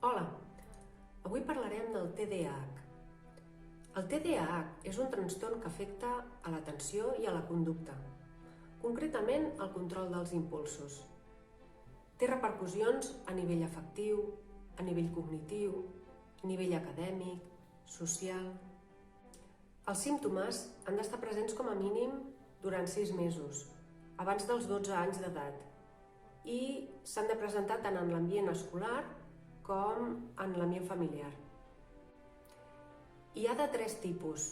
Hola, avui parlarem del TDAH. El TDAH és un trastorn que afecta a l'atenció i a la conducta, concretament al control dels impulsos. Té repercussions a nivell afectiu, a nivell cognitiu, a nivell acadèmic, social. Els símptomes han d'estar presents com a mínim durant 6 mesos, abans dels 12 anys d'edat, i s'han de presentar tant en l'ambient escolar com en l'ambient familiar. Hi ha de 3 tipus,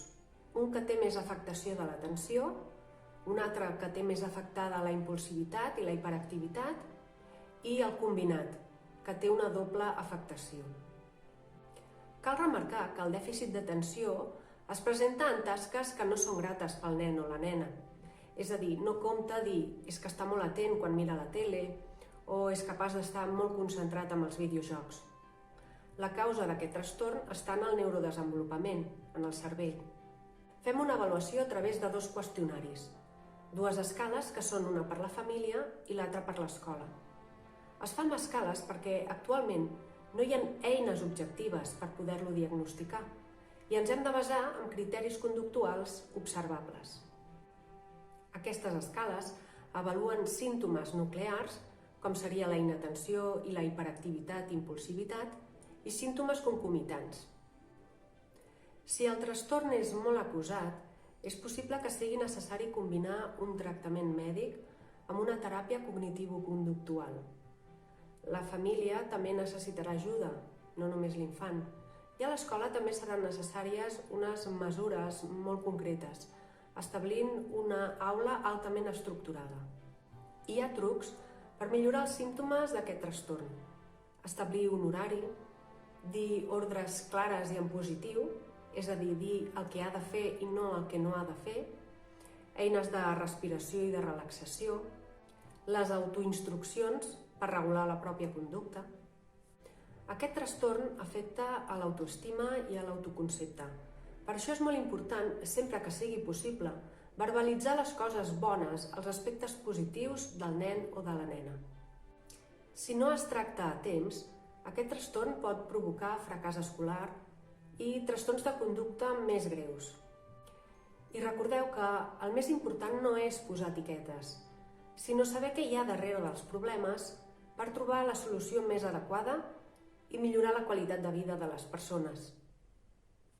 un que té més afectació de l'atenció, un altre que té més afectada la impulsivitat i la hiperactivitat i el combinat, que té una doble afectació. Cal remarcar que el dèficit d'atenció es presenta en tasques que no són grates pel nen o la nena. És a dir, no compta dir és que està molt atent quan mira la tele o és capaç d'estar molt concentrat amb els videojocs. La causa d'aquest trastorn està en el neurodesenvolupament, en el cervell. Fem una avaluació a través de 2 qüestionaris, 2 escales que són una per la família i l'altra per l'escola. Es fan escales perquè actualment no hi ha eines objectives per poder-lo diagnosticar i ens hem de basar en criteris conductuals observables. Aquestes escales avaluen símptomes nuclears, com seria la inatenció i la hiperactivitat i impulsivitat, i símptomes concomitants. Si el trastorn és molt acusat, és possible que sigui necessari combinar un tractament mèdic amb una teràpia cognitivo-conductual. La família també necessitarà ajuda, no només l'infant, i a l'escola també seran necessàries unes mesures molt concretes, establint una aula altament estructurada. Hi ha trucs per millorar els símptomes d'aquest trastorn. Establir un horari, dir ordres clares i en positiu, és a dir, dir el que ha de fer i no el que no ha de fer, eines de respiració i de relaxació, les autoinstruccions per regular la pròpia conducta. Aquest trastorn afecta a l'autoestima i a l'autoconcepte. Per això és molt important, sempre que sigui possible, verbalitzar les coses bones, els aspectes positius del nen o de la nena. Si no es tracta a temps, aquest trastorn pot provocar fracàs escolar i trastorns de conducta més greus. I recordeu que el més important no és posar etiquetes, sinó saber què hi ha darrere dels problemes per trobar la solució més adequada i millorar la qualitat de vida de les persones.